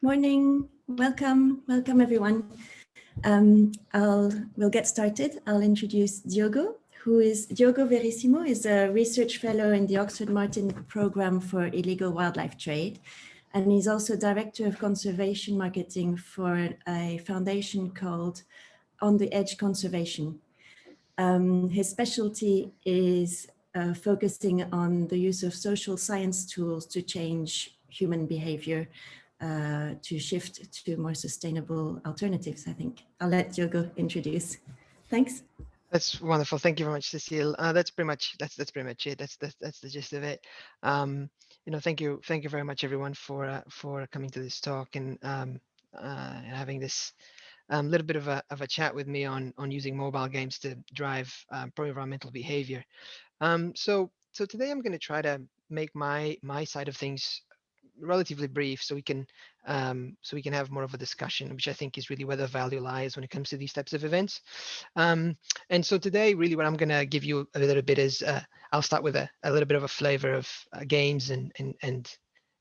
Morning, welcome everyone. We'll get started. I'll introduce Diogo, Diogo Veríssimo is a research fellow in the Oxford Martin Program for Illegal Wildlife Trade. And he's also Director of Conservation Marketing for a foundation called On the Edge Conservation. His specialty is focusing on the use of social science tools to change human behavior, to shift to more sustainable alternatives, I think. I'll let Diogo introduce. Thanks. That's wonderful. Thank you very much, Cecile. That's pretty much it. That's the gist of it. Thank you very much, everyone, for coming to this talk and having this little bit of a chat with me on using mobile games to drive pro-environmental behavior. So today I'm going to try to make my side of things relatively brief so we can have more of a discussion, which I think is really where the value lies when it comes to these types of events. And so today, really what I'm going to give you a little bit is I'll start with a little bit of a flavor of games and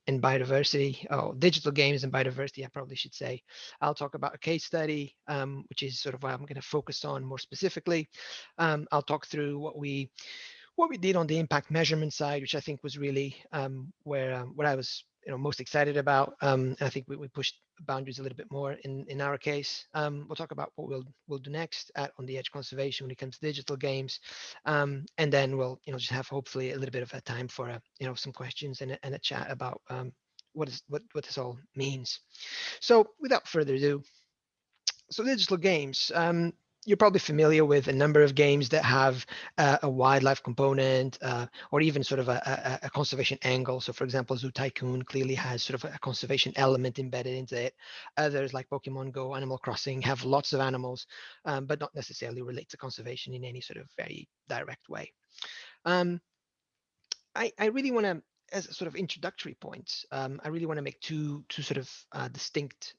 biodiversity, digital games and biodiversity, I probably should say. I'll talk about a case study, which is sort of what I'm going to focus on more specifically. I'll talk through what we did on the impact measurement side, which I think was really where what I was most excited about. I think we pushed boundaries a little bit more in our case. We'll talk about what we'll do next on the edge conservation when it comes to digital games, and then we'll just have hopefully a little bit of a time for some questions and a chat about what this all means. So without further ado, so digital games. You're probably familiar with a number of games that have a wildlife component or even sort of a conservation angle. So for example, Zoo Tycoon clearly has sort of a conservation element embedded into it. Others like Pokemon Go, Animal Crossing have lots of animals, but not necessarily relate to conservation in any sort of very direct way. I really want to, as a sort of introductory points, I really want to make two sort of distinct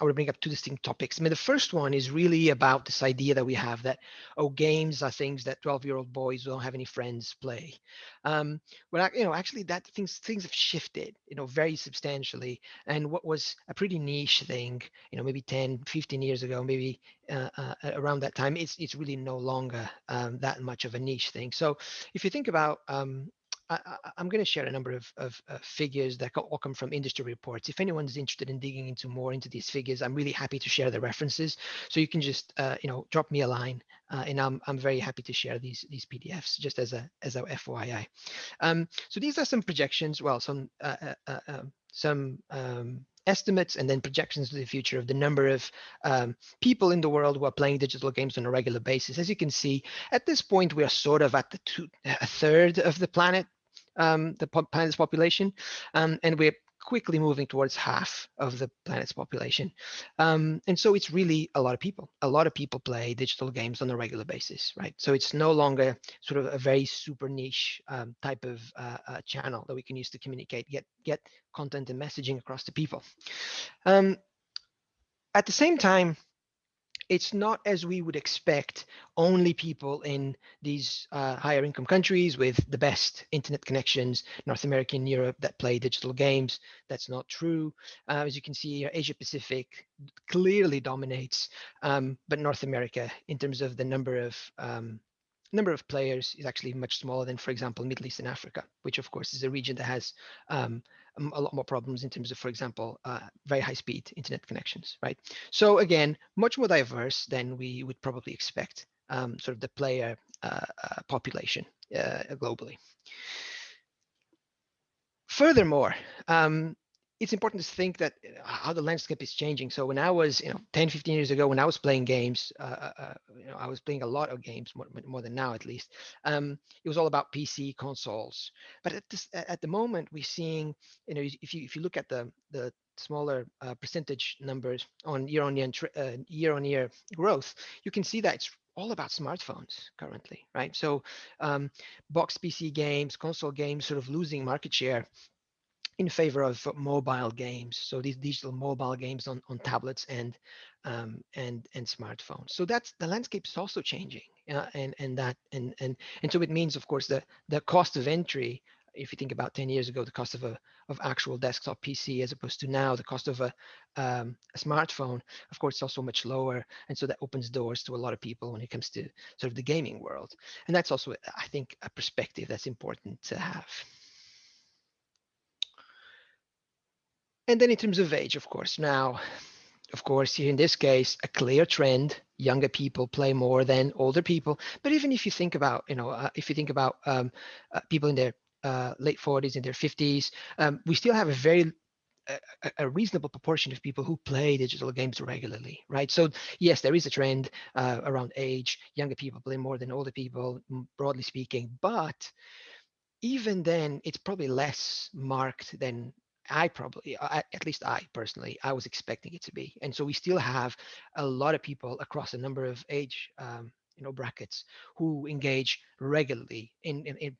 I would bring up two distinct topics. I mean, the first one is really about this idea that we have that, games are things that 12-year-old boys who don't have any friends play. Actually that things have shifted, very substantially. And what was a pretty niche thing, maybe 10, 15 years ago, maybe around that time, it's really no longer that much of a niche thing. So if you think about I'm going to share a number of figures that all come from industry reports. If anyone's interested in digging into these figures, I'm really happy to share the references. So you can just drop me a line, and I'm very happy to share these PDFs just as a FYI. So these are some projections. Well, some estimates and then projections to the future of the number of people in the world who are playing digital games on a regular basis. As you can see, at this point, we are sort of at a third of the planet, planet's population, and we're quickly moving towards half of the planet's population. And so it's really a lot of people. A lot of people play digital games on a regular basis, right? So it's no longer sort of a very super niche type of channel that we can use to communicate, get content and messaging across to people. At the same time, it's not, as we would expect, only people in these higher income countries with the best internet connections, North America and Europe, that play digital games. That's not true. As you can see here, Asia Pacific clearly dominates, but North America, in terms of the number of players, is actually much smaller than, for example, Middle East and Africa, which of course is a region that has a lot more problems in terms of, for example, very high speed internet connections, right? So again, much more diverse than we would probably expect, sort of the player population globally. Furthermore, it's important to think that how the landscape is changing. So when I was, 10, 15 years ago, when I was playing games, I was playing a lot of games, more than now at least. It was all about PC consoles. But at the moment, we're seeing, if you look at the smaller percentage numbers on year-on-year growth, you can see that it's all about smartphones currently, right? So box PC games, console games, sort of losing market share in favor of mobile games. So these digital mobile games on tablets and smartphones. So that's the landscape is also changing, and so it means, of course, the cost of entry if you think about 10 years ago, the cost of actual desktop PC as opposed to now the cost of a smartphone, of course, it's also much lower. And so that opens doors to a lot of people when it comes to sort of the gaming world. And that's also, I think, a perspective that's important to have. And then in terms of age, of course, now, of course, here in this case, a clear trend: younger people play more than older people. But even if you think about, if you think about people in their late 40s, in their 50s, we still have a reasonable proportion of people who play digital games regularly, right? So yes, there is a trend around age. Younger people play more than older people, broadly speaking. But even then, it's probably less marked than at least I personally, I was expecting it to be. And so we still have a lot of people across a number of age, brackets who engage regularly in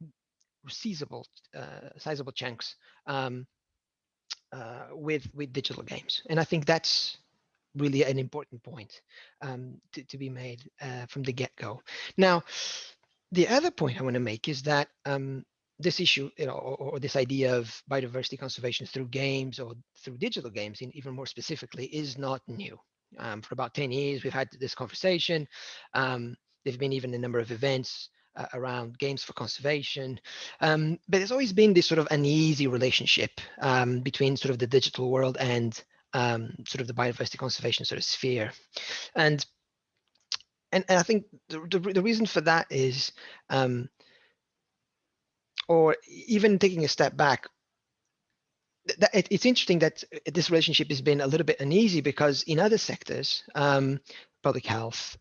sizable chunks with digital games. And I think that's really an important point to be made from the get-go. Now, the other point I want to make is that this issue, or this idea of biodiversity conservation through games or through digital games, even more specifically, is not new. For about 10 years, we've had this conversation. There've been even a number of events around games for conservation. But there's always been this sort of uneasy relationship between sort of the digital world and sort of the biodiversity conservation sort of sphere. And I think the reason for that is, or even taking a step back, it's interesting that this relationship has been a little bit uneasy because in other sectors, public health,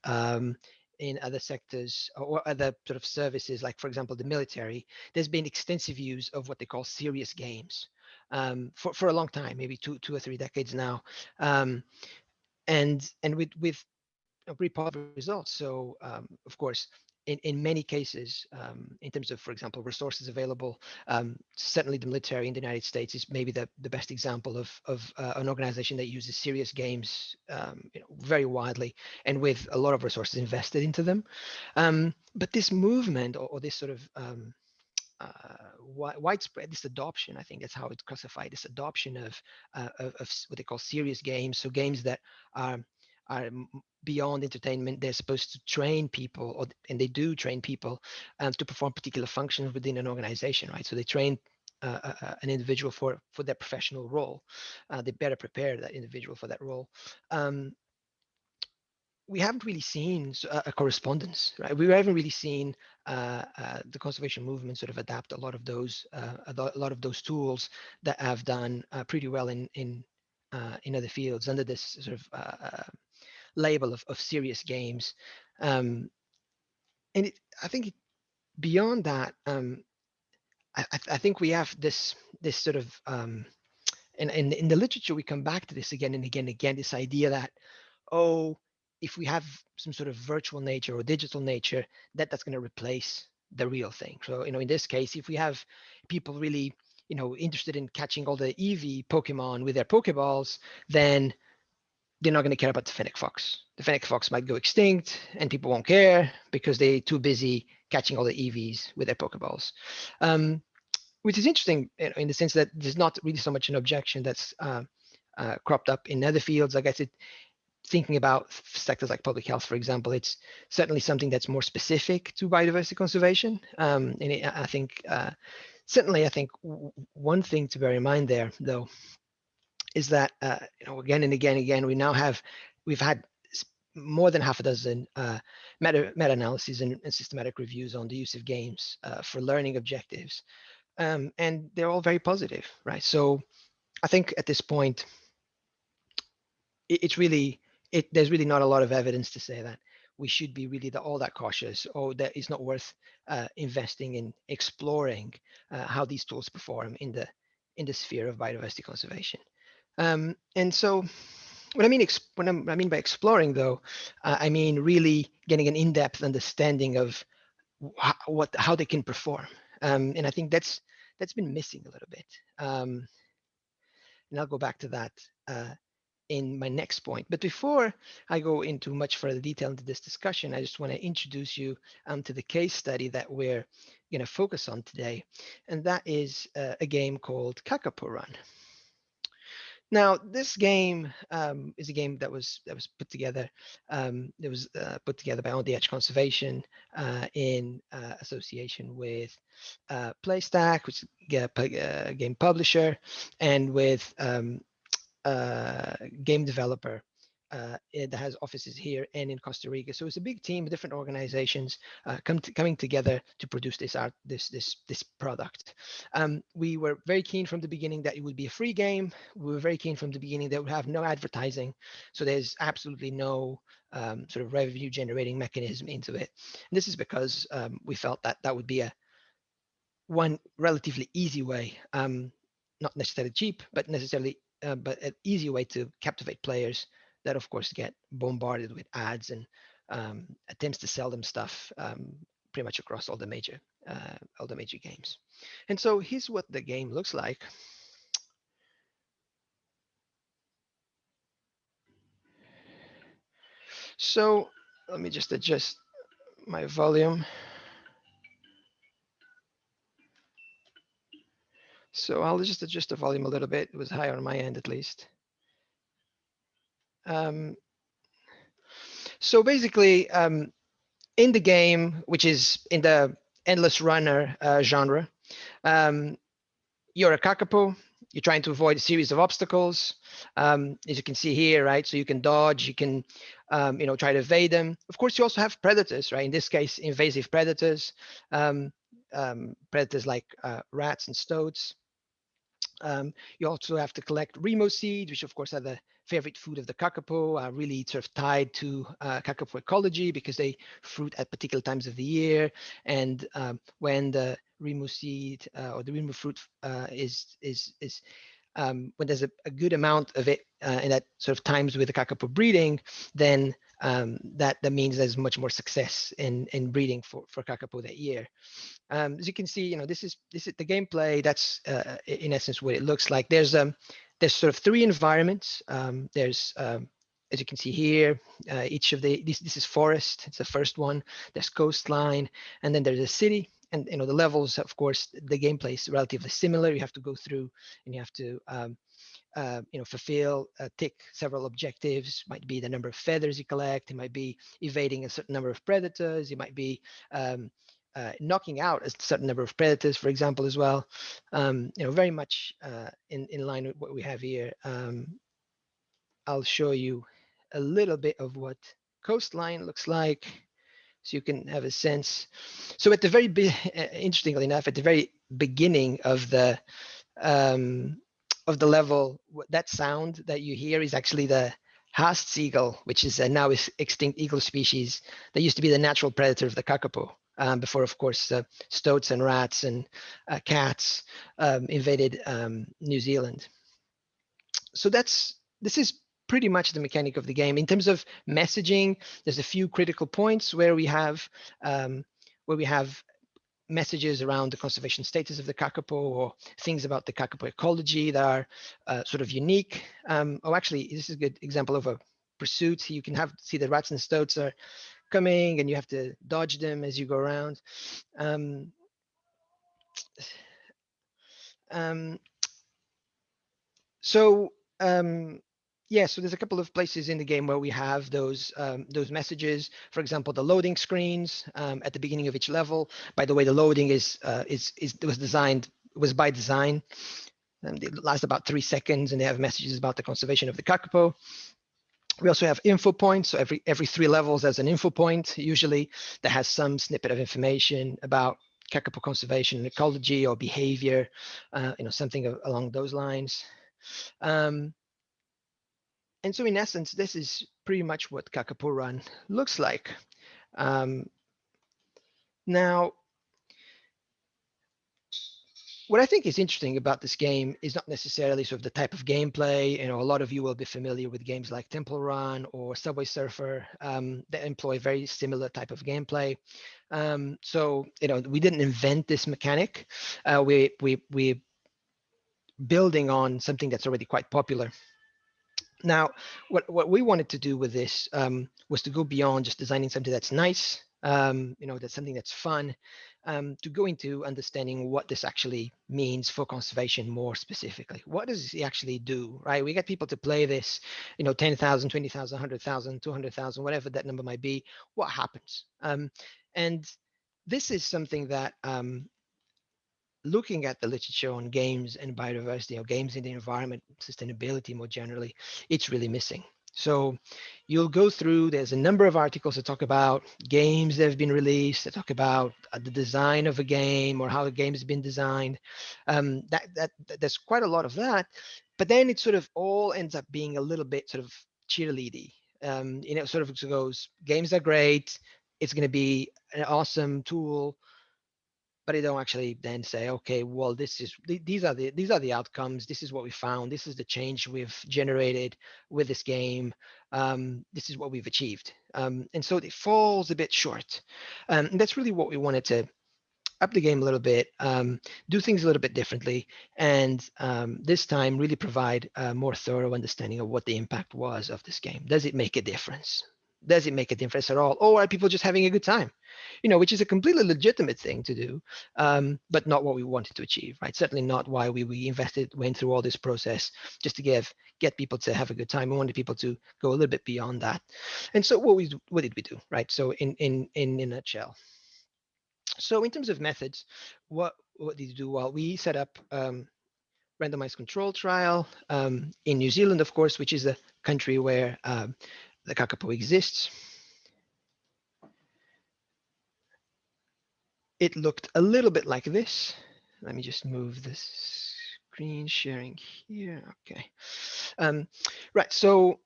in other sectors or other sort of services, like for example the military, there's been extensive use of what they call serious games for a long time, maybe two or three decades now, and with pretty positive results. So of course, in many cases, in terms of, for example, resources available, certainly the military in the United States is maybe the best example of an organization that uses serious games very widely and with a lot of resources invested into them. But this movement, or this sort of widespread, this adoption, I think that's how it's classified, this adoption of what they call serious games, so games that are beyond entertainment. They're supposed to train people, and they do train people to perform particular functions within an organization, right? So they train an individual for their professional role. They better prepare that individual for that role. We haven't really seen a correspondence, right? We haven't really seen the conservation movement sort of adapt a lot of those tools that have done pretty well in other fields under this sort of label of serious games. And I think beyond that, I think we have this sort of and in the literature we come back to this again and again, this idea that, oh, if we have some sort of virtual nature or digital nature, that's going to replace the real thing. So, in this case, if we have people really, interested in catching all the EV Pokemon with their Pokeballs, then they're not going to care about the fennec fox. The fennec fox might go extinct and people won't care because they're too busy catching all the EVs with their Pokeballs. Which is interesting in the sense that there's not really so much an objection that's cropped up in other fields. I guess thinking about sectors like public health, for example, it's certainly something that's more specific to biodiversity conservation. I think one thing to bear in mind there, though, is that again and again we've had more than half a dozen meta-analyses and systematic reviews on the use of games for learning objectives, and they're all very positive, right? So I think at this point, there's really not a lot of evidence to say that we should be really all that cautious, or that it's not worth investing in exploring how these tools perform in the sphere of biodiversity conservation. And so what I mean by exploring, though, I mean really getting an in-depth understanding of how they can perform. And I think that's been missing a little bit. And I'll go back to that in my next point. But before I go into much further detail into this discussion, I just want to introduce you to the case study that we're going to focus on today, and that is a game called Kakapo Run. Now, this game is a game that was put together. It was put together by On the Edge Conservation in association with PlayStack, which is a game publisher, and with game developer that has offices here and in Costa Rica. So it's a big team of different organizations coming together to produce this product. We were very keen from the beginning that it would be a free game. We were very keen from the beginning that it would have no advertising. So there's absolutely no sort of revenue generating mechanism into it. And this is because we felt that that would be one relatively easy way, not necessarily cheap, but but an easy way to captivate players that, of course, get bombarded with ads and attempts to sell them stuff pretty much across all the major games. And so here's what the game looks like. So let me just adjust my volume. So I'll just adjust the volume a little bit. It was higher on my end, at least. So basically, in the game, which is in the endless runner genre, you're a kakapo. You're trying to avoid a series of obstacles, as you can see here, right? So you can dodge, you can, try to evade them. Of course, you also have predators, right? In this case, invasive predators, predators like rats and stoats. You also have to collect remo seed, which of course are the favorite food of the kakapo, really sort of tied to kakapo ecology because they fruit at particular times of the year. And when the remo seed or the remo fruit when there's a good amount of it in that sort of times with the kakapo breeding, then that means there's much more success in breeding for kakapo that year. As you can see, this is the gameplay. That's in essence what it looks like. There's sort of three environments. There's as you can see here, each of this is forest. It's the first one. There's coastline, and then there's a city. And the levels, of course, the gameplay is relatively similar. You have to go through, and you have to fulfill, tick several objectives. Might be the number of feathers you collect. It might be evading a certain number of predators. It might be knocking out a certain number of predators, for example, as well. Very much in line with what we have here. I'll show you a little bit of what coastline looks like, so you can have a sense. So at the very interestingly enough, at the very beginning of the level, that sound that you hear is actually the Haast eagle, which is a now extinct eagle species that used to be the natural predator of the kakapo. Before, of course, stoats and rats and cats invaded New Zealand. So this is pretty much the mechanic of the game. In terms of messaging, there's a few critical points where we have messages around the conservation status of the kakapo or things about the kakapo ecology that are sort of unique. Actually, this is a good example of a pursuit. You can see the rats and stoats are coming, and you have to dodge them as you go around. So there's a couple of places in the game where we have those messages. For example, the loading screens at the beginning of each level. By the way, the loading was by design. They last about 3 seconds, and they have messages about the conservation of the kakapo. We also have info points. So every 3 levels, there's an info point, usually, that has some snippet of information about kakapo conservation and ecology or behavior, something along those lines. And so in essence, this is pretty much what Kakapo Run looks like. Now, what I think is interesting about this game is not necessarily sort of the type of gameplay. A lot of you will be familiar with games like Temple Run or Subway Surfer that employ very similar type of gameplay. So we didn't invent this mechanic. We building on something that's already quite popular. Now, what we wanted to do with this was to go beyond just designing something that's nice, that's something that's fun. to go into understanding what this actually means for conservation more specifically. What does it actually do, right? We get people to play this, 10,000, 20,000, 100,000, 200,000, whatever that number might be. What happens? And this is something that looking at the literature on games and biodiversity, or games in the environment, sustainability more generally, it's really missing. So you'll go through, there's a number of articles that talk about games that have been released, that talk about the design of a game or how a game has been designed. There's quite a lot of that, but then it sort of all ends up being a little bit sort of cheerleady. Sort of goes, games are great, it's going to be an awesome tool, but they don't actually then say, okay, well, these are the outcomes. This is what we found. This is the change we've generated with this game. This is what we've achieved. And so it falls a bit short. And that's really what we wanted to up the game a little bit, do things a little bit differently, and this time really provide a more thorough understanding of what the impact was of this game. Does it make a difference? Does it make a difference at all? Or are people just having a good time? Which is a completely legitimate thing to do, but not what we wanted to achieve, right? Certainly not why we went through all this process, just to get people to have a good time. We wanted people to go a little bit beyond that. And so what did we do, right? So in a nutshell. So in terms of methods, what did you do? Well, we set up randomized control trial in New Zealand, of course, which is a country where the kakapo exists. It looked a little bit like this. Let me just move this screen sharing here. Okay. Right. So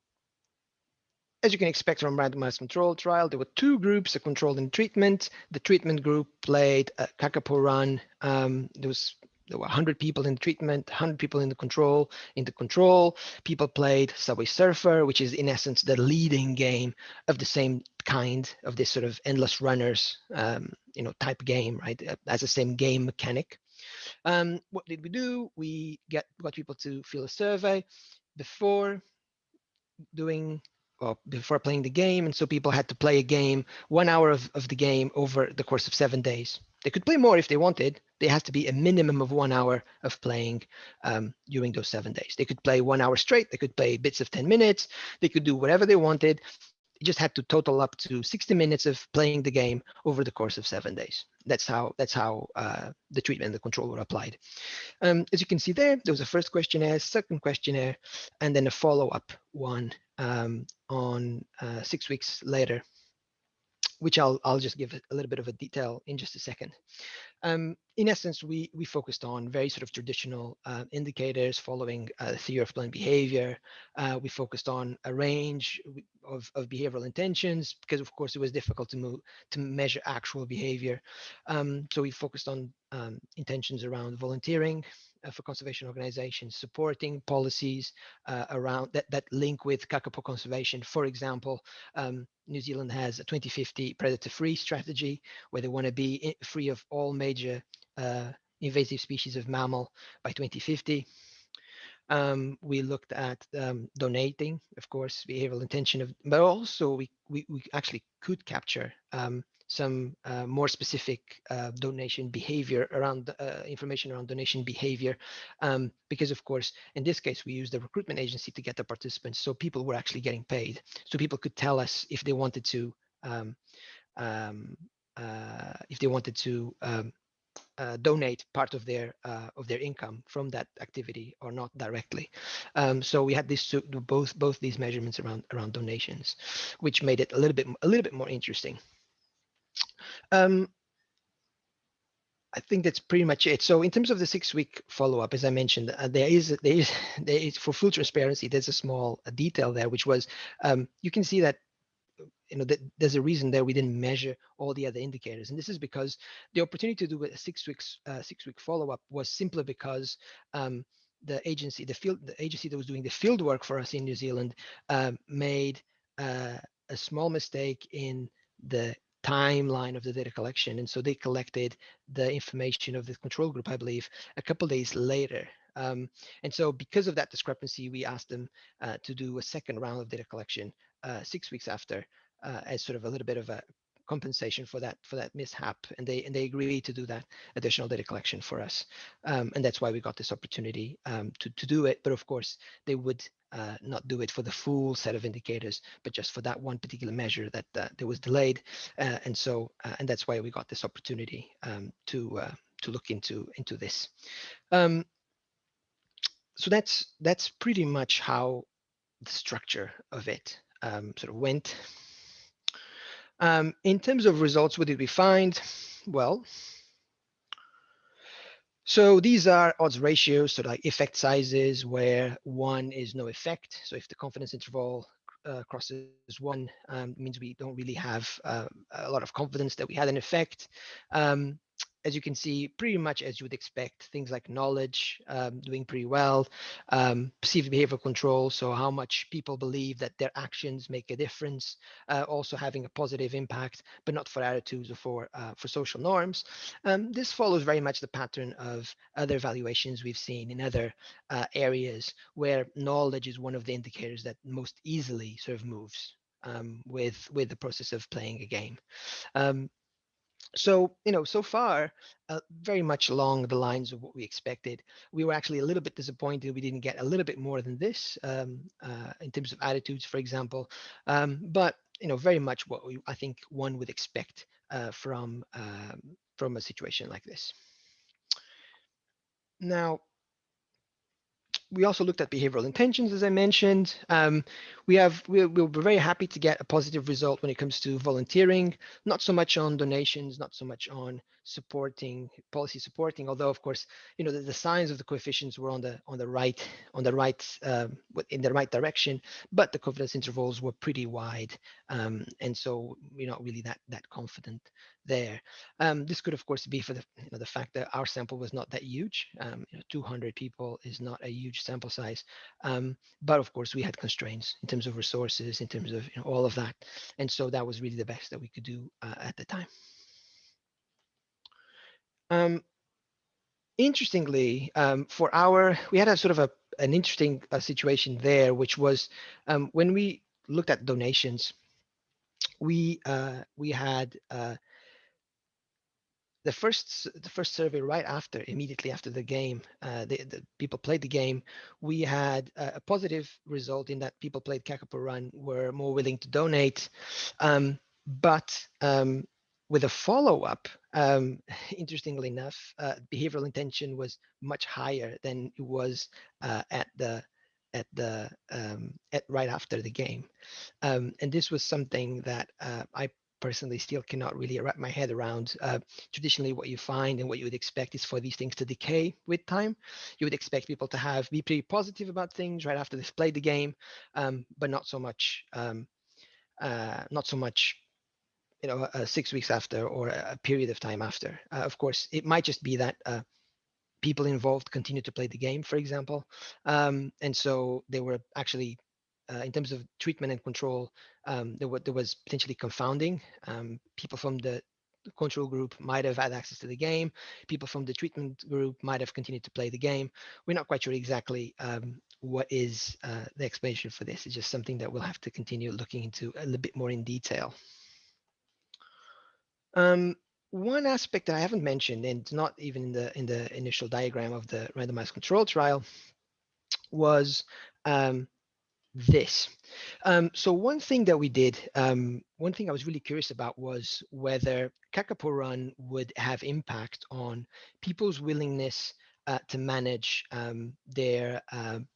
as you can expect from randomized control trial, there were two groups, a control and treatment. The treatment group played Kakapo Run. There were 100 people in the treatment, 100 people in the control. In the control, people played Subway Surfer, which is in essence the leading game of the same kind of this sort of endless runners, type game, right? As the same game mechanic. What did we do? We got people to fill a survey before before playing the game, and so people had to play a game, 1 hour of the game over the course of 7 days. They could play more if they wanted. There has to be a minimum of 1 hour of playing during those 7 days. They could play 1 hour straight. They could play bits of 10 minutes. They could do whatever they wanted. It just had to total up to 60 minutes of playing the game over the course of 7 days. That's how the treatment and the control were applied. As you can see there was a first questionnaire, second questionnaire, and then a follow-up one on 6 weeks later, which I'll just give a little bit of a detail in just a second. In essence, we focused on very sort of traditional indicators following the theory of planned behavior. We focused on a range of behavioral intentions because, of course, it was difficult to measure actual behavior. So we focused on intentions around volunteering for conservation organizations, supporting policies around that link with kakapo conservation. For example, New Zealand has a 2050 predator-free strategy where they want to be free of all major invasive species of mammal by 2050. We looked at donating, of course, behavioral intention, but also we actually could capture some more specific donation behavior around information around donation behavior, because of course, in this case, we used the recruitment agency to get the participants, so people were actually getting paid. So people could tell us if they wanted to donate part of their income from that activity or not directly. So we had this both these measurements around donations, which made it a little bit more interesting. I think that's pretty much it. So in terms of the 6-week follow-up, as I mentioned, there is for full transparency, there's a small detail there, which was you can see that there's a reason there we didn't measure all the other indicators, and this is because the opportunity to do a 6-week follow-up was simply because the agency that was doing the field work for us in New Zealand made a small mistake in the timeline of the data collection, and so they collected the information of the control group, I believe, a couple days later. And so because of that discrepancy, we asked them to do a second round of data collection 6 weeks after, as sort of a little bit of a compensation for that mishap, and they agreed to do that additional data collection for us, and that's why we got this opportunity to do it. But of course, they would not do it for the full set of indicators, but just for that one particular measure that that was delayed, and that's why we got this opportunity to look into this. Um, so that's pretty much how the structure of it sort of went. In terms of results, what did we find? Well, so these are odds ratios, so like effect sizes where 1 is no effect. So if the confidence interval crosses 1, means we don't really have a lot of confidence that we had an effect. As you can see, pretty much as you would expect, things like knowledge doing pretty well, perceived behavioral control, so how much people believe that their actions make a difference, also having a positive impact, but not for attitudes or for social norms. This follows very much the pattern of other evaluations we've seen in other areas where knowledge is one of the indicators that most easily sort of moves with the process of playing a game. So, so far, very much along the lines of what we expected. We were actually a little bit disappointed we didn't get a little bit more than this in terms of attitudes, for example. But, very much what I think one would expect from a situation like this. Now, we also looked at behavioral intentions, as I mentioned. We're very happy to get a positive result when it comes to volunteering, not so much on donations, not so much on policy supporting, although of course, the signs of the coefficients were on the right in the right direction, but the confidence intervals were pretty wide, and so we're not really that confident there. This could, of course, be for the fact that our sample was not that huge. 200 people is not a huge sample size, but of course we had constraints in terms of resources, in terms of all of that, and so that was really the best that we could do at the time. Interestingly, we had a sort of an interesting situation there, which was when we looked at donations, we had the first survey right immediately after the game, the people played the game. We had a positive result in that people played Kakapo Run were more willing to donate, but with a follow-up, interestingly enough, behavioral intention was much higher than it was at right after the game, and this was something that I personally still cannot really wrap my head around. Traditionally, what you find and what you would expect is for these things to decay with time. You would expect people to be pretty positive about things right after they've played the game, but not so much. Not so much 6 weeks after or a period of time after. Of course, it might just be that people involved continue to play the game, for example, and so they were actually, in terms of treatment and control, there was potentially confounding. People from the control group might have had access to the game. People from the treatment group might have continued to play the game. We're not quite sure exactly what is the explanation for this. It's just something that we'll have to continue looking into a little bit more in detail. One aspect that I haven't mentioned, and not even in the initial diagram of the randomized control trial, was this. So one thing that we did, one thing I was really curious about was whether Kakapo Run would have impact on people's willingness to manage their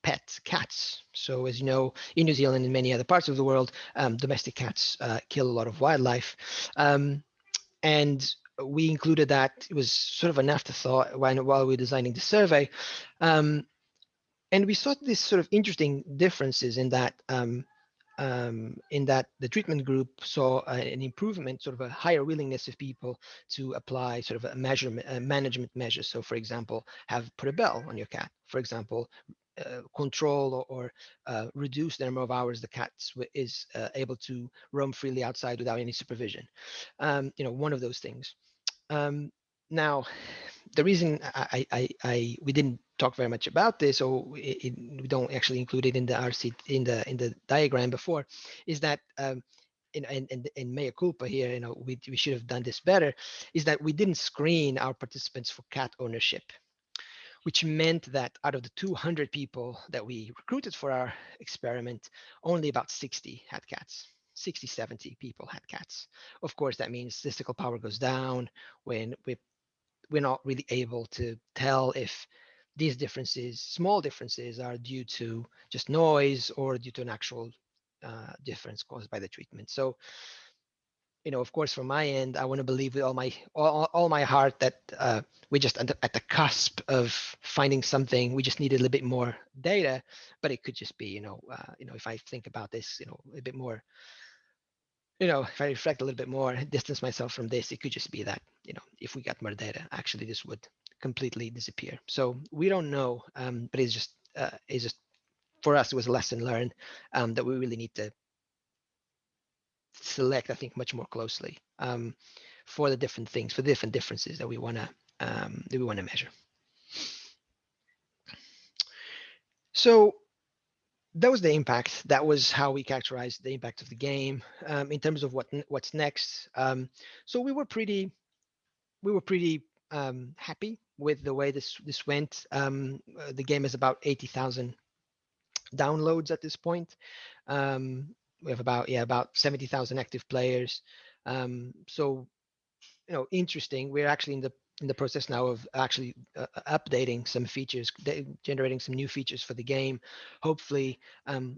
pet cats. So as you know, in New Zealand and many other parts of the world, domestic cats kill a lot of wildlife. And we included that. It was sort of an afterthought while we were designing the survey. And we saw these sort of interesting differences in that the treatment group saw an improvement, sort of a higher willingness of people to apply sort of a management measure. So for example, put a bell on your cat, for example, control or reduce the number of hours the cat is able to roam freely outside without any supervision. One of those things. Now, the reason we didn't talk very much about this, or we don't actually include it in the RC in the diagram before, is that in mea culpa here, we should have done this better, is that we didn't screen our participants for cat ownership, which meant that out of the 200 people that we recruited for our experiment, only about 60 had cats. 60, 70 people had cats. Of course, that means statistical power goes down when we're not really able to tell if these differences, small differences, are due to just noise or due to an actual difference caused by the treatment. So, of course, from my end, I want to believe with all my heart that we're just at the cusp of finding something. We just need a little bit more data, but it could just be, if I think about this, a bit more, if I reflect a little bit more, distance myself from this, it could just be that, if we got more data, actually this would completely disappear. So we don't know, but it's just for us, it was a lesson learned that we really need to select, I think, much more closely for the different things, for the different differences that we want to measure. So that was the impact. That was how we characterized the impact of the game. In terms of what's next, so we were pretty happy with the way this went. The game is about 80,000 downloads at this point. We have about 70,000 active players. So interesting. We're actually in the process now of actually updating some features, generating some new features for the game. Hopefully,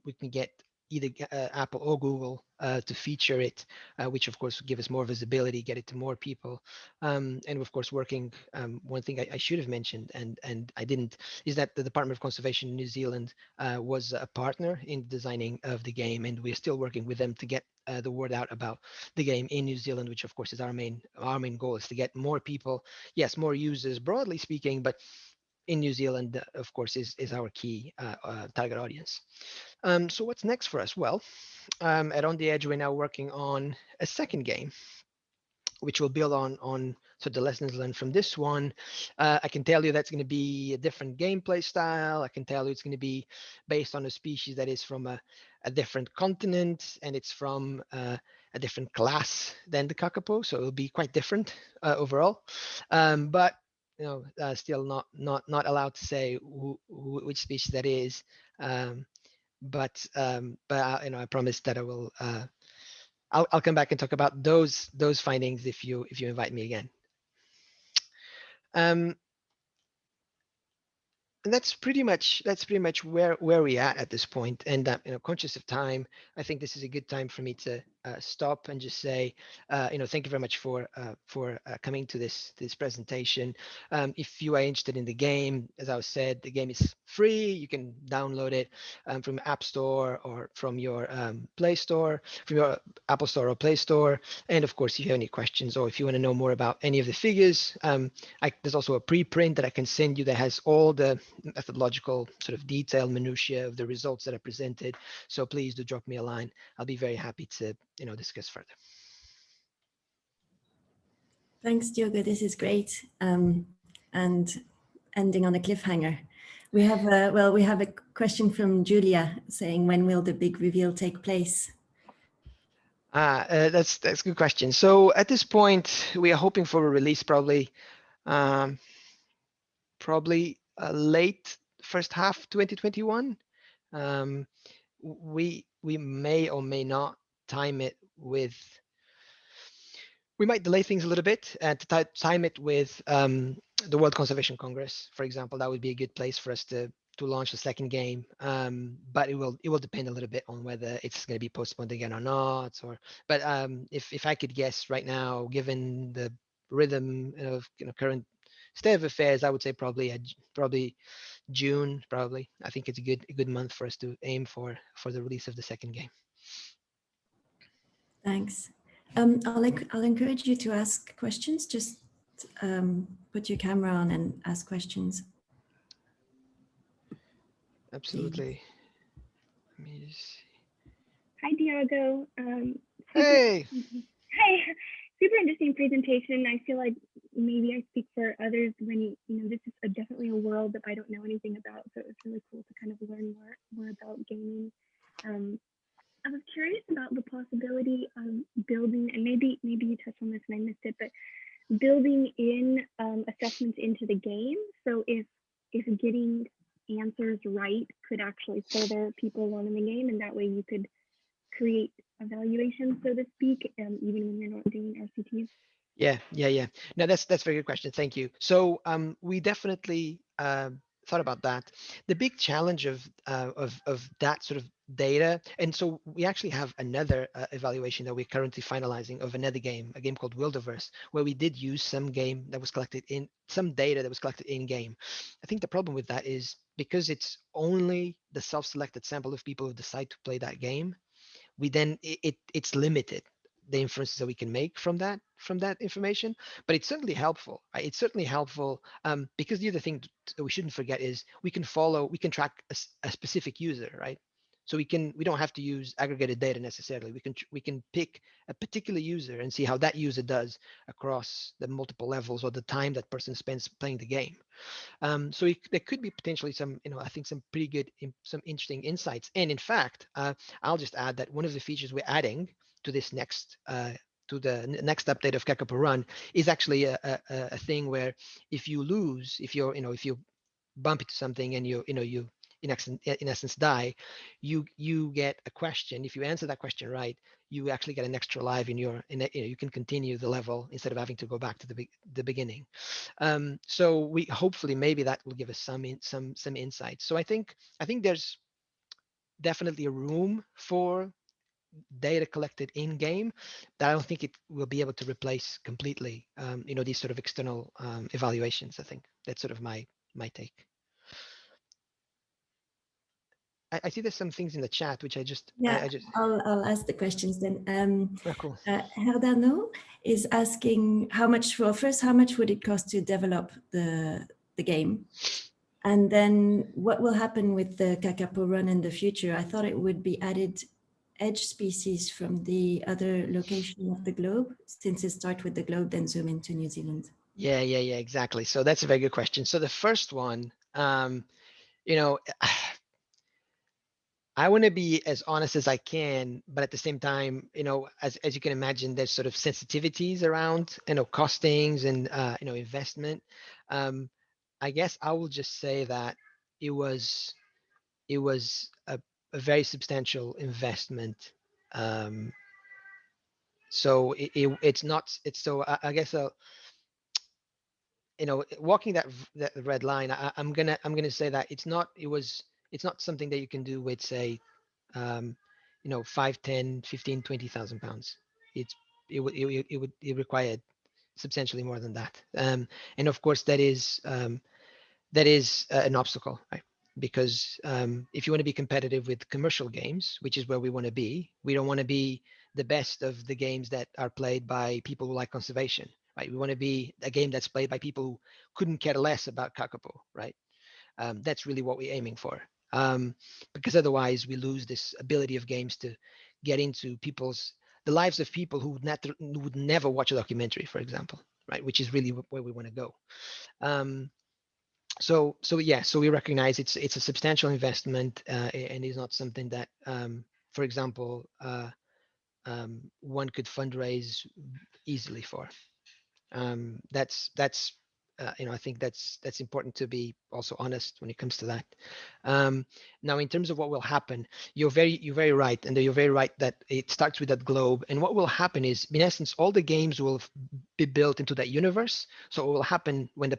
we can get either Apple or Google to feature it, which of course will give us more visibility, get it to more people. And of course, working, one thing I should have mentioned and I didn't, is that the Department of Conservation in New Zealand was a partner in designing of the game, and we're still working with them to get the word out about the game in New Zealand, which of course is our main goal, is to get more people, yes, more users broadly speaking, but in New Zealand, of course, is our key target audience. So what's next for us? Well, at On the Edge, we're now working on a second game, which will build on the lessons learned from this one. I can tell you that's going to be a different gameplay style. I can tell you it's going to be based on a species that is from a different continent, and it's from a different class than the Kakapo, so it'll be quite different overall. But still not allowed to say which species that is. But I promise that I will. I'll come back and talk about those findings if you invite me again. And that's pretty much where we're at this point. And conscious of time, I think this is a good time for me to stop and just say, thank you very much for coming to this presentation. If you are interested in the game, as I said, the game is free. You can download it from App Store or from your Play Store, from your Apple Store or Play Store. And of course, if you have any questions or if you want to know more about any of the figures, there's also a preprint that I can send you that has all the methodological sort of detailed minutiae of the results that are presented. So please do drop me a line. I'll be very happy to discuss further. Thanks, Diogo. This is great. And ending on a cliffhanger. We have a question from Julia saying, when will the big reveal take place? That's a good question. So at this point, we are hoping for a release probably late first half 2021. We may or may not time it with. We might delay things a little bit and to time it with the World Conservation Congress, for example. That would be a good place for us to launch the second game, but it will depend a little bit on whether it's going to be postponed again or not. But if I could guess right now, given the rhythm of current state of affairs, I would say probably June. Probably, I think it's a good month for us to aim for the release of the second game. Thanks. I'll encourage you to ask questions. Just put your camera on and ask questions. Absolutely. Let me see. Hi, Diogo. Hey. Hi. Super interesting presentation. I feel like maybe I speak for others when this is definitely a world that I don't know anything about. So it's really cool to kind of learn more about gaming. I was curious about the possibility of the game. So if getting answers right could actually further people along in the game, and that way you could create evaluation, so to speak, even when you're not doing RCTs. Yeah. No, that's a very good question. Thank you. So we definitely thought about that. The big challenge of that sort of data, and so we actually have another evaluation that we're currently finalizing of another game, a game called Wildverse, where we did use some data that was collected in game. I think the problem with that is because it's only the self-selected sample of people who decide to play that game, we then it's limited the inferences that we can make from that information, but it's certainly helpful, right? It's certainly helpful because the other thing that we shouldn't forget is we can track a specific user, right? So we don't have to use aggregated data necessarily. We can pick a particular user and see how that user does across the multiple levels or the time that person spends playing the game. So there could be potentially some, I think some pretty good, some interesting insights. And in fact, I'll just add that one of the features we're adding to this next, to the next update of Kakapo Run is actually a thing where if you lose, if you bump into something and you in essence die, you get a question. If you answer that question right, you actually get an extra life you can continue the level instead of having to go back to the beginning. So we hopefully maybe that will give us some insights. So I think there's definitely a room for data collected in game that I don't think it will be able to replace completely these sort of external evaluations. I think that's sort of my take. I see there's some things in the chat which I just I'll ask the questions then. Cool. Herdano is asking how much would it cost to develop the game? And then what will happen with the Kakapo Run in the future? I thought it would be added edge species from the other location of the globe, since it starts with the globe, then zoom into New Zealand. Yeah, exactly. So that's a very good question. So the first one, I want to be as honest as I can, but at the same time, as you can imagine, there's sort of sensitivities around, costings and, investment. I guess I will just say that it was a very substantial investment. So I guess, walking that red line, I'm gonna say that it's not something that you can do with, say, 5, 10, 15, 20,000 pounds. It required substantially more than that. And of course that is an obstacle, right? Because if you want to be competitive with commercial games, which is where we want to be, we don't want to be the best of the games that are played by people who like conservation, right? We want to be a game that's played by people who couldn't care less about Kakapo, right? That's really what we're aiming for. Because otherwise we lose this ability of games to get into the lives of people who would never watch a documentary, for example, right? Which is really where we want to go. So we recognize it's a substantial investment, and is not something that, for example, one could fundraise easily for. I think that's important to be also honest when it comes to that. Now, in terms of what will happen, you're very right, and you're very right that it starts with that globe. And what will happen is, in essence, all the games will be built into that universe. So what will happen when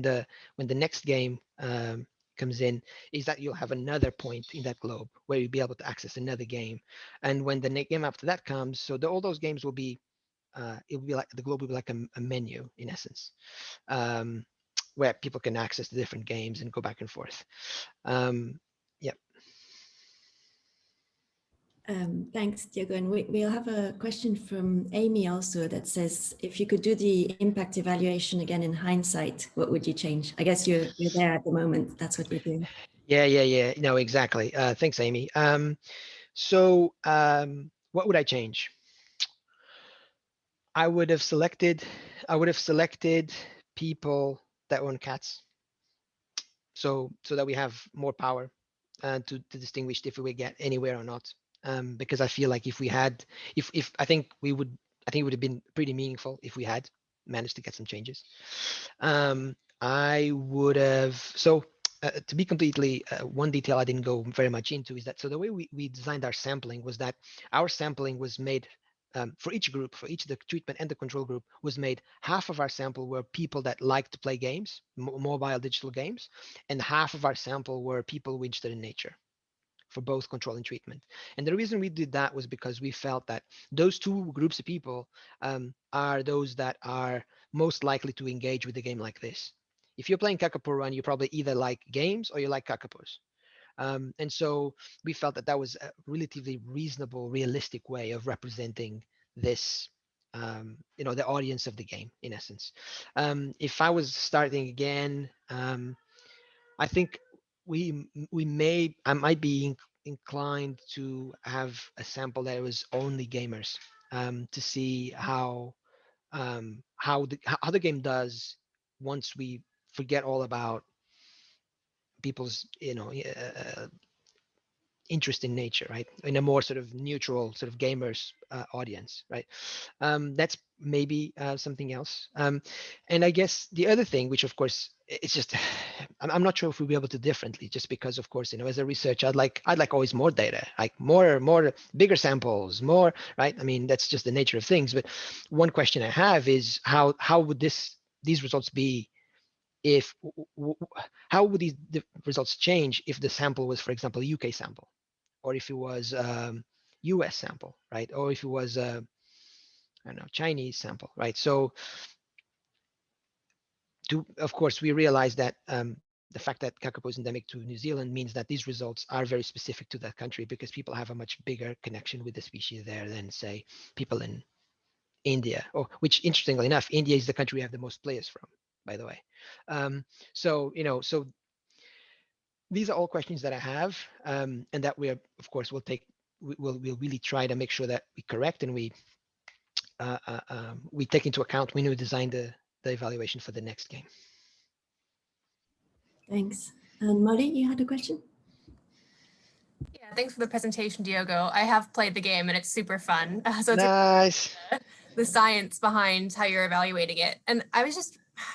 the next game comes in is that you'll have another point in that globe where you'll be able to access another game. And when the next game after that comes, so all those games will be, it will be like the globe will be like a menu in essence, where people can access the different games and go back and forth. Yeah. Thanks, Diogo. And we'll have a question from Amy also that says, if you could do the impact evaluation again in hindsight, what would you change? I guess you're there at the moment. That's what you're doing. Yeah. No, exactly. Thanks, Amy. So what would I change? I would have selected people that own cats, so that we have more power to distinguish if we get anywhere or not. Because I feel like if I think it would have been pretty meaningful if we had managed to get some changes. I would have, so to be completely, one detail I didn't go very much into is that, so the way we designed our sampling was that our sampling was made for each group, for each of the treatment and the control group, was made half of our sample were people that like to play games, mobile digital games, and half of our sample were people who interested in nature, for both control and treatment. And the reason we did that was because we felt that those two groups of people are those that are most likely to engage with a game like this. If you're playing Kakapo Run, you probably either like games or you like kakapos. And so we felt that that was a relatively reasonable, realistic way of representing this, the audience of the game, in essence. If I was starting again, I think I might be inclined to have a sample that was only gamers, to see how the game does once we forget all about people's interest in nature, right? In a more sort of neutral sort of gamers audience, right? That's maybe something else. And I guess the other thing, which of course it's just, I'm not sure if we'll be able to differently, just because of course, as a researcher, I'd like always more data, like more bigger samples, more, right? I mean, that's just the nature of things. But one question I have is how would these results be if, how would the results change if the sample was, for example, a UK sample, or if it was US sample, right? Or if it was I don't know, Chinese sample, right? So of course, we realize that the fact that Kakapo is endemic to New Zealand means that these results are very specific to that country, because people have a much bigger connection with the species there than, say, people in India, which interestingly enough, India is the country we have the most players from, by the way. So these are all questions that I have, and that we are, of course, we'll really try to make sure that we correct and we take into account when we design the evaluation for the next game. Thanks. And Molly, you had a question? Yeah, thanks for the presentation, Diogo. I have played the game and it's super fun. So Nice. The science behind how you're evaluating it. And I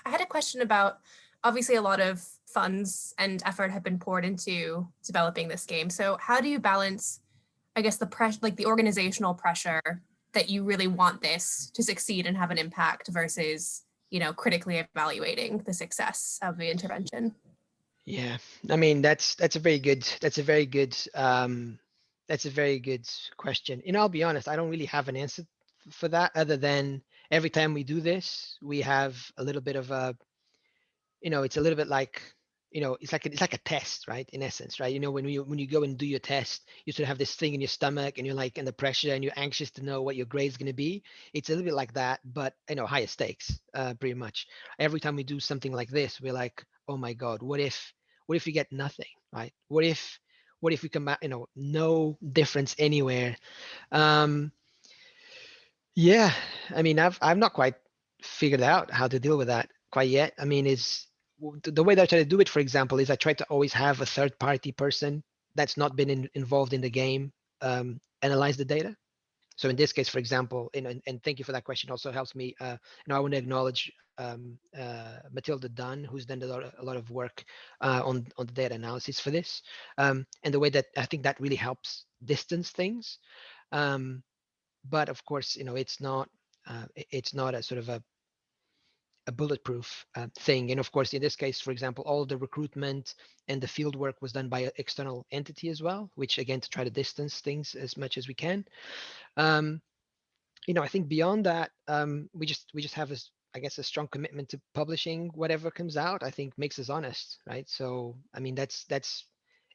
had a question about, obviously a lot of funds and effort have been poured into developing this game. So how do you balance, I guess, the pressure, like the organizational pressure that you really want this to succeed and have an impact versus, critically evaluating the success of the intervention? Yeah, I mean, that's a very good question. I'll be honest, I don't really have an answer for that, other than every time we do this, we have a little bit of a, it's a little bit like, it's like a test, right? In essence, right? When you go and do your test, you sort of have this thing in your stomach and you're like, and the pressure, and you're anxious to know what your grade is going to be. It's a little bit like that, but higher stakes, pretty much. Every time we do something like this, we're like, oh my God, what if we get nothing, right? What if we come out, no difference anywhere? Yeah, I mean, I've not quite figured out how to deal with that quite yet. I mean, the way that I try to do it, for example, is I try to always have a third party person that's not been involved in the game analyze the data. So in this case, for example, and thank you for that question, also helps me. I want to acknowledge Matilda Dunn, who's done a lot of work on the data analysis for this, and the way that I think that really helps distance things. But of course, it's not a sort of a bulletproof thing. And of course, in this case, for example, all the recruitment and the field work was done by an external entity as well, which again, to try to distance things as much as we can. I think beyond that, we just have a strong commitment to publishing whatever comes out. I think makes us honest, right? So, I mean, that's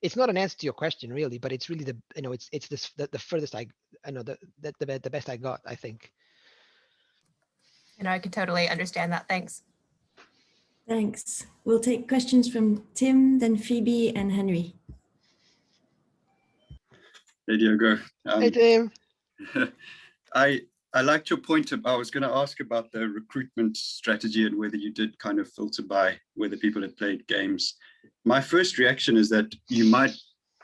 it's not an answer to your question really, but it's really it's the furthest I know, the best I got, I think. I could totally understand that. Thanks. Thanks. We'll take questions from Tim, then Phoebe and Henry. Hey, Diogo. Hey, Tim. I liked your point. I was going to ask about the recruitment strategy and whether you did kind of filter by whether people had played games. My first reaction is that you might,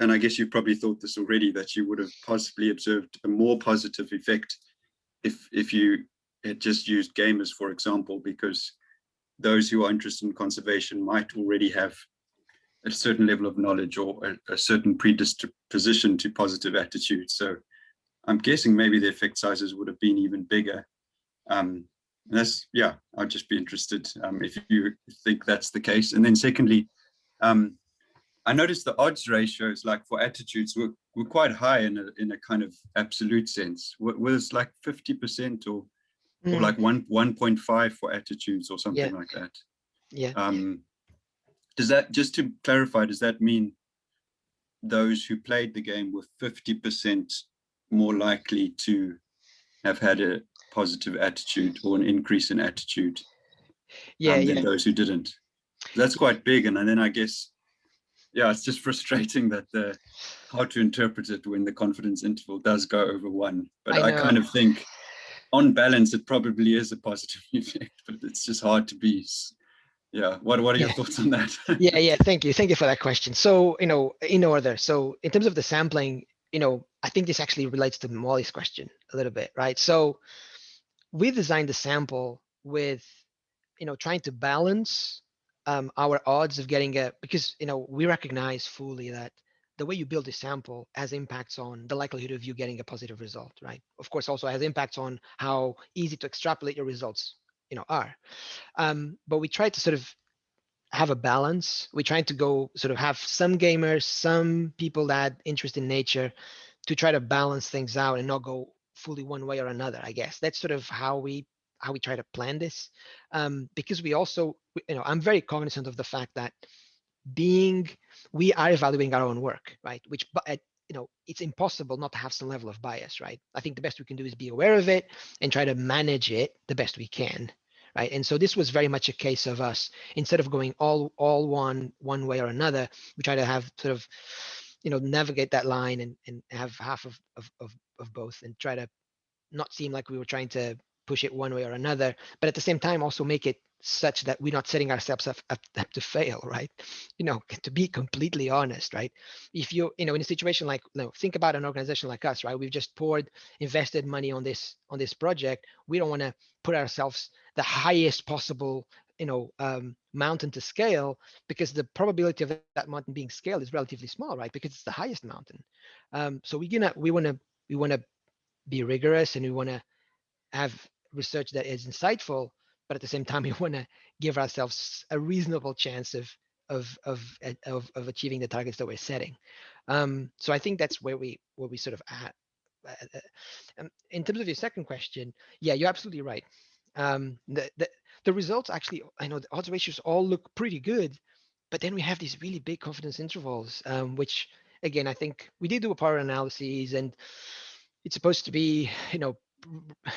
and I guess you've probably thought this already, that you would have possibly observed a more positive effect if you had just used gamers, for example, because those who are interested in conservation might already have a certain level of knowledge or a certain predisposition to positive attitudes. So I'm guessing maybe the effect sizes would have been even bigger. That's, yeah, I'd just be interested if you think that's the case. And then secondly, I noticed the odds ratios, like for attitudes, were quite high in a kind of absolute sense. Was like 50% or like 1.5 for attitudes or something like that. Yeah. Does that, just to clarify, does that mean those who played the game were 50% more likely to have had a positive attitude or an increase in attitude than those who didn't? That's quite big. And then I guess, yeah, it's just frustrating that hard to interpret it when the confidence interval does go over 1. But I kind of think on balance, it probably is a positive effect, but it's just hard to be. Yeah. What are your thoughts on that? Yeah. Thank you for that question. So, in order. So in terms of the sampling, I think this actually relates to Molly's question a little bit, right? So we designed the sample with, trying to balance our odds of getting because, we recognize fully that the way you build a sample has impacts on the likelihood of you getting a positive result, right? Of course, also has impacts on how easy to extrapolate your results, are. But we try to sort of have a balance. We try to go sort of have some gamers, some people that interest in nature, to try to balance things out and not go fully one way or another. I guess that's sort of how we try to plan this, because we also, I'm very cognizant of the fact that we are evaluating our own work, right? Which, it's impossible not to have some level of bias, right? I think the best we can do is be aware of it and try to manage it the best we can, right? And so this was very much a case of us, instead of going all one way or another, we try to have sort of, navigate that line and have half of both, and try to not seem like we were trying to push it one way or another, but at the same time also make it such that we're not setting ourselves up to fail, right? To be completely honest, right? If you, in a situation like, think about an organization like us, right? We've just invested money on this project. We don't want to put ourselves the highest possible, mountain to scale, because the probability of that mountain being scaled is relatively small, right? Because it's the highest mountain. So we want to be rigorous, and we want to have research that is insightful, but at the same time, we want to give ourselves a reasonable chance of achieving the targets that we're setting. So I think that's where we sort of at. In terms of your second question, yeah, you're absolutely right. The results actually, I know the odds ratios all look pretty good, but then we have these really big confidence intervals, which again, I think we did do a power analysis, and it's supposed to be,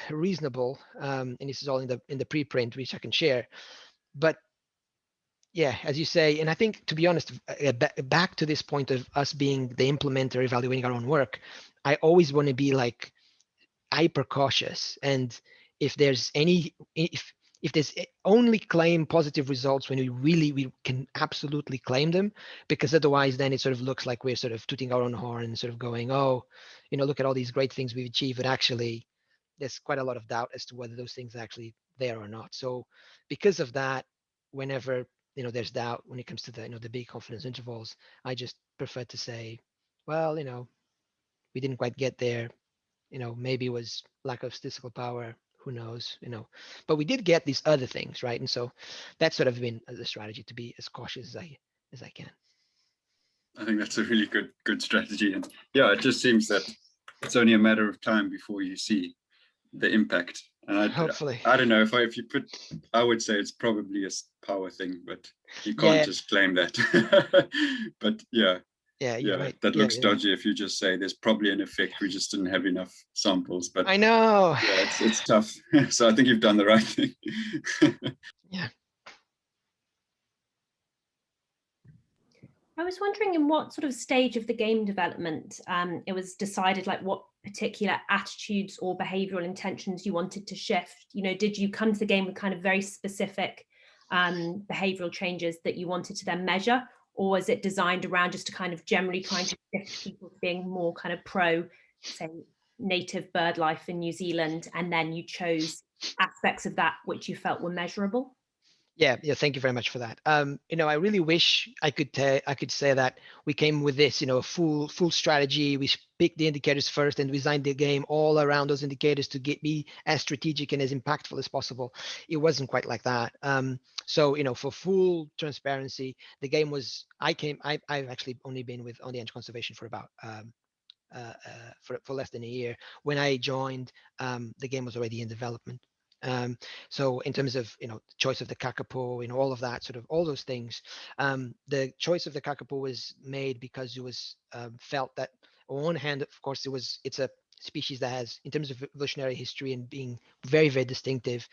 reasonable, and this is all in the preprint, which I can share. But yeah, as you say, and I think, to be honest, back to this point of us being the implementer, evaluating our own work, I always want to be like hyper cautious. And if there's only claim positive results when we can absolutely claim them, because otherwise then it sort of looks like we're sort of tooting our own horn and sort of going, oh, look at all these great things we've achieved, but actually there's quite a lot of doubt as to whether those things are actually there or not. So because of that, whenever there's doubt when it comes to the big confidence intervals, I just prefer to say, well, we didn't quite get there. Maybe it was lack of statistical power. Who knows? But we did get these other things, right? And so that's sort of been the strategy, to be as cautious as I can. I think that's a really good strategy. And yeah, it just seems that it's only a matter of time before you see the impact. And hopefully, I don't know, if you put, I would say it's probably a power thing, but you can't just claim that. But yeah, you're right. That looks dodgy if you just say there's probably an effect, we just didn't have enough samples. But I know, yeah, it's tough. So I think you've done the right thing. Yeah. I was wondering in what sort of stage of the game development it was decided, like what particular attitudes or behavioral intentions you wanted to shift. Did you come to the game with kind of very specific behavioral changes that you wanted to then measure, or was it designed around just to kind of generally trying to shift people to being more kind of pro, say, native bird life in New Zealand, and then you chose aspects of that which you felt were measurable? Yeah, thank you very much for that. I really wish I could say that we came with this, a full strategy. We picked the indicators first and designed the game all around those indicators to be as strategic and as impactful as possible. It wasn't quite like that. So, for full transparency, the game was, I've actually only been with On the Edge Conservation for about for less than a year. When I joined, the game was already in development. So in terms of choice of the Kakapo, all of that, sort of all those things, the choice of the Kakapo was made because it was felt that on one hand, of course, it's a species that has, in terms of evolutionary history and being very, very distinctive,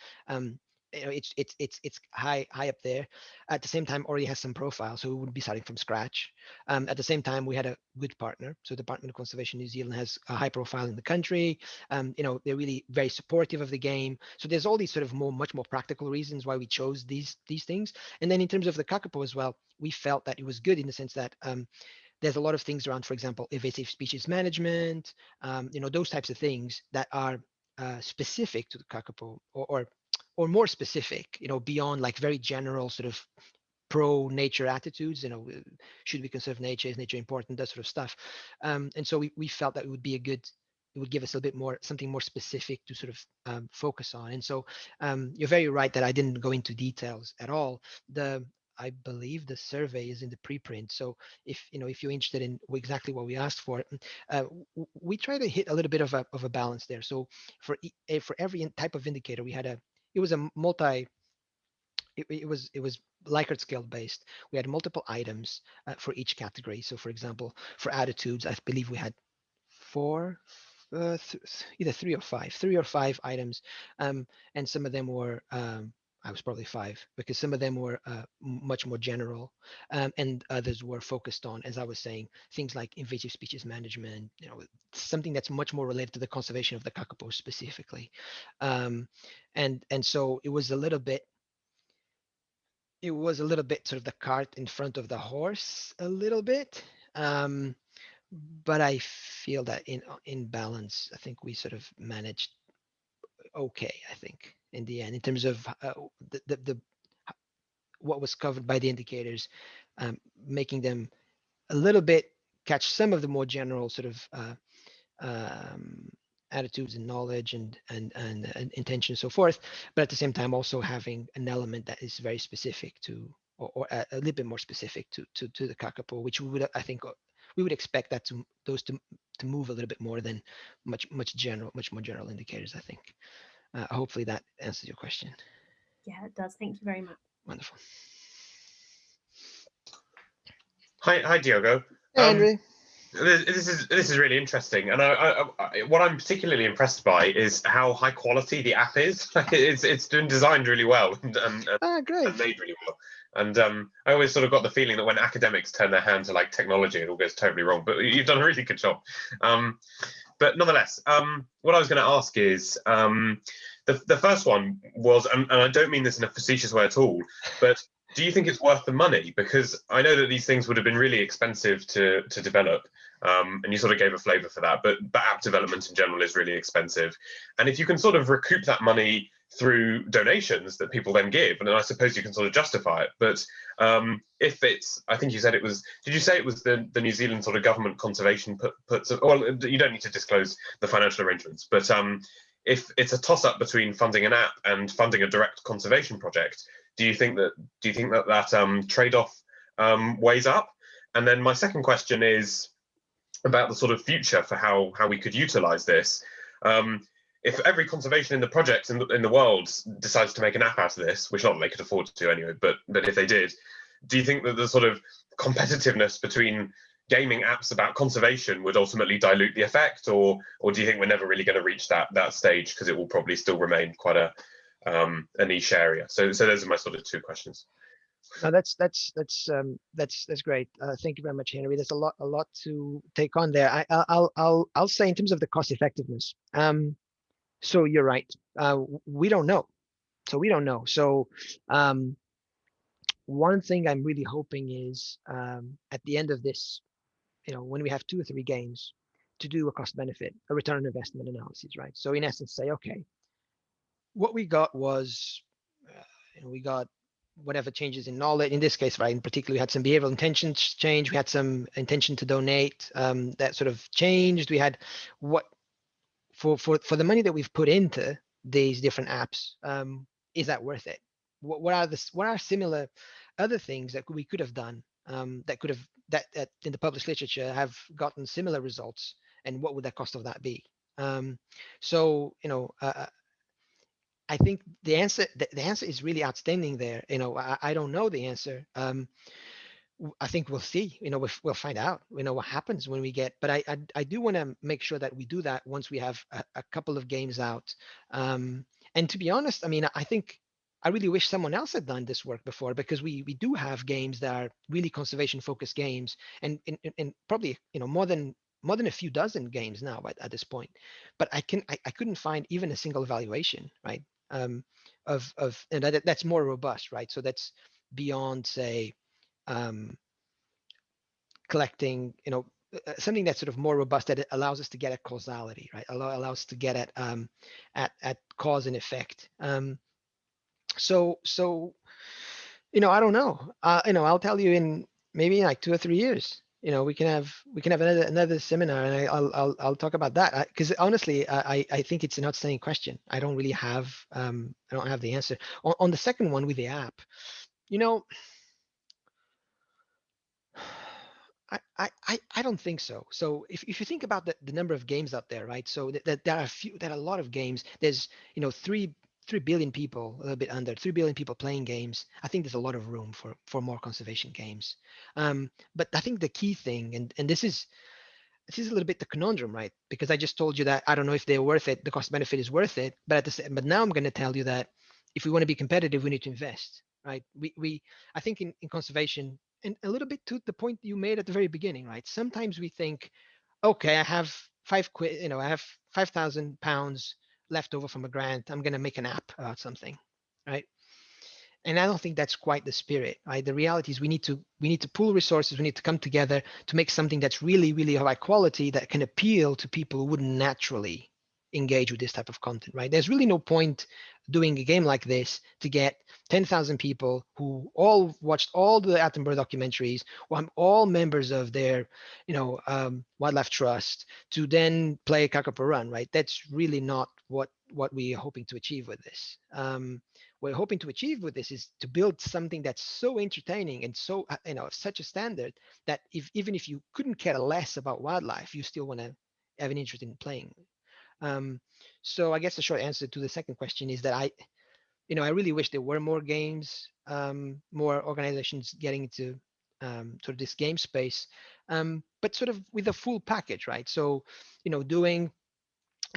it's high up there. At the same time, already has some profile, so we wouldn't be starting from scratch. At the same time, we had a good partner. So the Department of Conservation New Zealand has a high profile in the country. They're really very supportive of the game. So there's all these sort of much more practical reasons why we chose these things. And then in terms of the Kakapo as well, we felt that it was good in the sense that there's a lot of things around, for example, invasive species management, those types of things that are specific to the Kakapo, or more specific, beyond like very general sort of pro-nature attitudes. Should we conserve nature? Is nature important? That sort of stuff. And so we felt that it would give us a bit more, something more specific to sort of focus on. And so you're very right that I didn't go into details at all. I believe the survey is in the preprint. So if you're interested in exactly what we asked for, we try to hit a little bit of a balance there. So for every type of indicator, it was Likert scale based. We had multiple items for each category. So for example, for attitudes, I believe we had either three or five items. And some of them were, I was probably five, because some of them were much more general, and others were focused on, as I was saying, things like invasive species management, something that's much more related to the conservation of the Kakapo specifically. And so it was a little bit sort of the cart in front of the horse a little bit. But I feel that in balance, I think we sort of managed okay, I think, in the end, in terms of the what was covered by the indicators, making them a little bit catch some of the more general sort of attitudes and knowledge and intention and so forth, but at the same time also having an element that is very specific to, or a little bit more specific to the Kakapo, which we would expect that those to move a little bit more than much more general indicators, I think. Hopefully that answers your question. Yeah, it does. Thank you very much. Wonderful. Hi, Diogo. Hey, Henry. This is really interesting, and what I'm particularly impressed by is how high quality the app is. It's been designed really well and made really well. And I always sort of got the feeling that when academics turn their hand to like technology, it all goes totally wrong. But you've done a really good job. But nonetheless, what I was going to ask is the first one was, and I don't mean this in a facetious way at all, but do you think it's worth the money? Because I know that these things would have been really expensive to develop, and you sort of gave a flavour for that, but app development in general is really expensive. And if you can sort of recoup that money through donations that people then give, and then I suppose you can sort of justify it. But if it's, I think you said it was, did you say it was the New Zealand sort of government conservation puts, well, you don't need to disclose the financial arrangements, but if it's a toss-up between funding an app and funding a direct conservation project, do you think that trade-off weighs up? And then my second question is about the sort of future for how we could utilize this. If every conservation in the project in the world decides to make an app out of this, which not that they could afford to anyway, but if they did, do you think that the sort of competitiveness between gaming apps about conservation would ultimately dilute the effect, or do you think we're never really going to reach that stage because it will probably still remain quite a niche area? So those are my sort of two questions. No, that's great. Thank you very much, Henry. There's a lot to take on there. I'll say in terms of the cost effectiveness. So you're right. We don't know. So one thing I'm really hoping is at the end of this, when we have 2 or 3 games, to do a cost benefit, a return on investment analysis, right? So in essence, say, okay, what we got was, we got whatever changes in knowledge, in this case, right, in particular, we had some behavioral intentions change, we had some intention to donate that sort of changed. We had what, for the money that we've put into these different apps, is that worth it? What are similar other things that we could have done that could have, that in the published literature have gotten similar results, and what would the cost of that be? So, you know, I think the answer is really outstanding there. You know, I don't know the answer. I think we'll see. You know, we'll find out. You know what happens when we get. But I do want to make sure that we do that once we have a couple of games out. And to be honest, I mean, I think I really wish someone else had done this work before, because we do have games that are really conservation focused games, and probably, you know, more than a few dozen games now at this point. But I couldn't find even a single evaluation, right? And that's more robust, right? So that's beyond, say, collecting, you know, something that's sort of more robust, that it allows us to get at causality, right? Allows us to get at cause and effect. So you know, I don't know. You know, I'll tell you in maybe like 2 or 3 years. You know, we can have another seminar, and I'll talk about that, because honestly, I think it's an outstanding question. I don't really have I don't have the answer on the second one with the app. You know, I don't think so. So if you think about the number of games out there, right? So that there are a lot of games. There's, you know, 3 billion people, a little bit under 3 billion people playing games. I think there's a lot of room for more conservation games. But I think the key thing, and this is a little bit the conundrum, right? Because I just told you that I don't know if they're worth it, the cost benefit is worth it. But but now I'm going to tell you that if we want to be competitive, we need to invest, right? I think in conservation, and a little bit to the point you made at the very beginning, right? Sometimes we think, okay, I have £5, you know, I have £5,000 left over from a grant. I'm going to make an app about something, right? And I don't think that's quite the spirit, right? The reality is we need to pool resources. We need to come together to make something that's really, really high quality, that can appeal to people who wouldn't naturally engage with this type of content, right? There's really no point doing a game like this to get 10,000 people who all watched all the Attenborough documentaries, who are all members of their, you know, wildlife trust, to then play Kakapo Run, right? That's really not what we're hoping to achieve with this. What we're hoping to achieve with this is to build something that's so entertaining and so, you know, such a standard that even if you couldn't care less about wildlife, you still want to have an interest in playing. So I guess the short answer to the second question is that I really wish there were more games, more organizations getting into sort of this game space, but sort of with a full package, right? So, you know,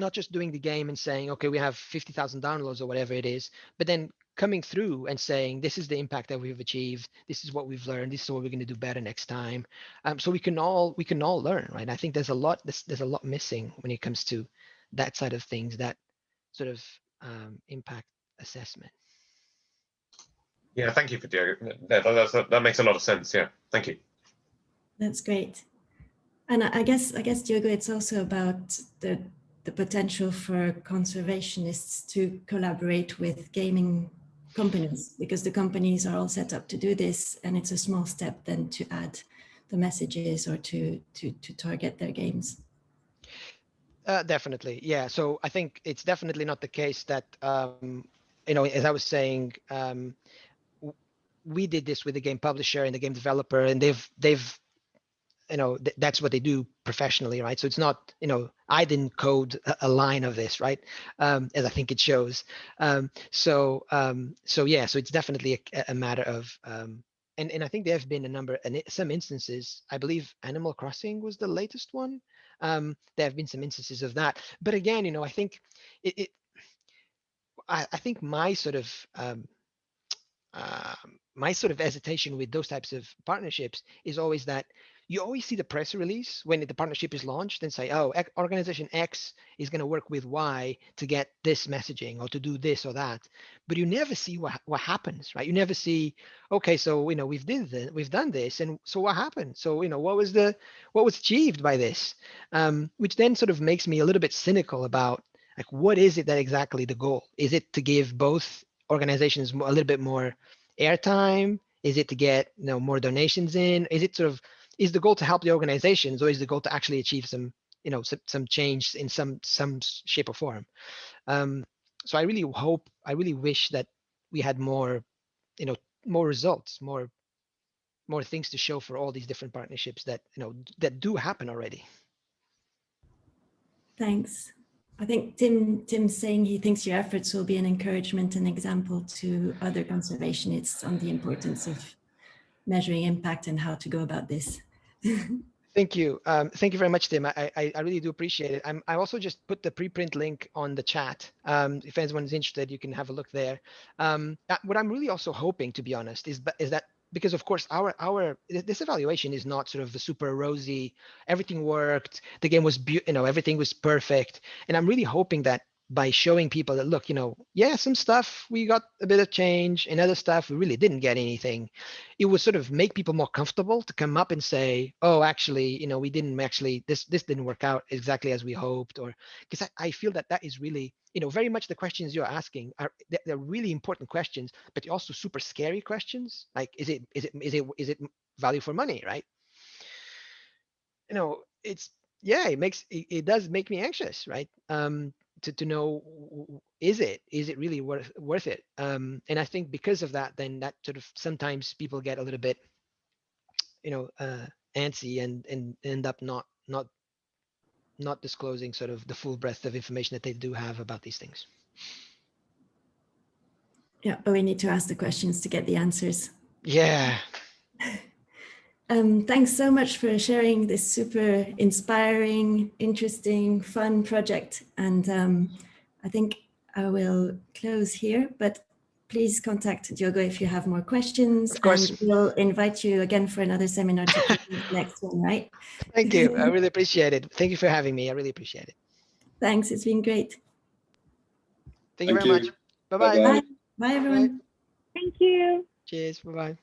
not just doing the game and saying, okay, we have 50,000 downloads or whatever it is, but then coming through and saying, this is the impact that we've achieved. This is what we've learned. This is what we're going to do better next time. So we can all learn, right? I think there's a lot missing when it comes to that side of things, that sort of impact assessment. Yeah, thank you for Diogo. That makes a lot of sense. Yeah, thank you. That's great. And I guess Diogo, it's also about the potential for conservationists to collaborate with gaming companies, because the companies are all set up to do this, and it's a small step then to add the messages or to target their games. Definitely, yeah. So I think it's definitely not the case that you know, as I was saying, we did this with the game publisher and the game developer, and they've you know, that's what they do professionally, right? So it's not, you know, I didn't code a line of this, right? As I think it shows. So yeah, so it's definitely a matter of, and I think there have been some instances. I believe Animal Crossing was the latest one. There have been some instances of that, but again, you know, I think I think my sort of hesitation with those types of partnerships is always that you always see the press release when the partnership is launched and say, oh, organization X is going to work with Y to get this messaging or to do this or that, but you never see what happens, right? You never see, okay, so, you know, we've done this, and so what happened? So, you know, what was achieved by this? Which then sort of makes me a little bit cynical about, like, what is it that exactly the goal? Is it to give both organizations a little bit more airtime? Is it to get more donations in? Is it is the goal to help the organizations, or is the goal to actually achieve some some change in some shape or form? So I really wish that we had more more results, more things to show for all these different partnerships that that do happen already. Thanks. I think Tim's saying he thinks your efforts will be an encouragement and example to other conservationists on the importance of measuring impact and how to go about this. Thank you. Thank you very much, Tim. I really do appreciate it. I also just put the preprint link on the chat. If anyone's interested, you can have a look there. What I'm really also hoping, to be honest, is that, because of course this evaluation is not sort of the super rosy, everything worked, the game was everything was perfect, and I'm really hoping that by showing people that, look, yeah, some stuff we got a bit of change, and other stuff we really didn't get anything, it would sort of make people more comfortable to come up and say, oh, actually, we didn't actually, this didn't work out exactly as we hoped. Or because I feel that is really, very much the questions you're asking they're really important questions, but they're also super scary questions. Like, is it value for money, right? It does make me anxious, right? To know, is it really worth it? And I think because of that, then that sort of sometimes people get a little bit antsy and end up not disclosing sort of the full breadth of information that they do have about these things. Yeah, but we need to ask the questions to get the answers. Yeah. Thanks so much for sharing this super inspiring, interesting, fun project. And I think I will close here, but please contact Diogo if you have more questions. Of course. And we'll invite you again for another seminar to keep the next one, right? Thank you. I really appreciate it. Thank you for having me. I really appreciate it. Thanks. It's been great. Thank you very much. Bye-bye. Bye. Bye, everyone. Thank you. Cheers. Bye-bye.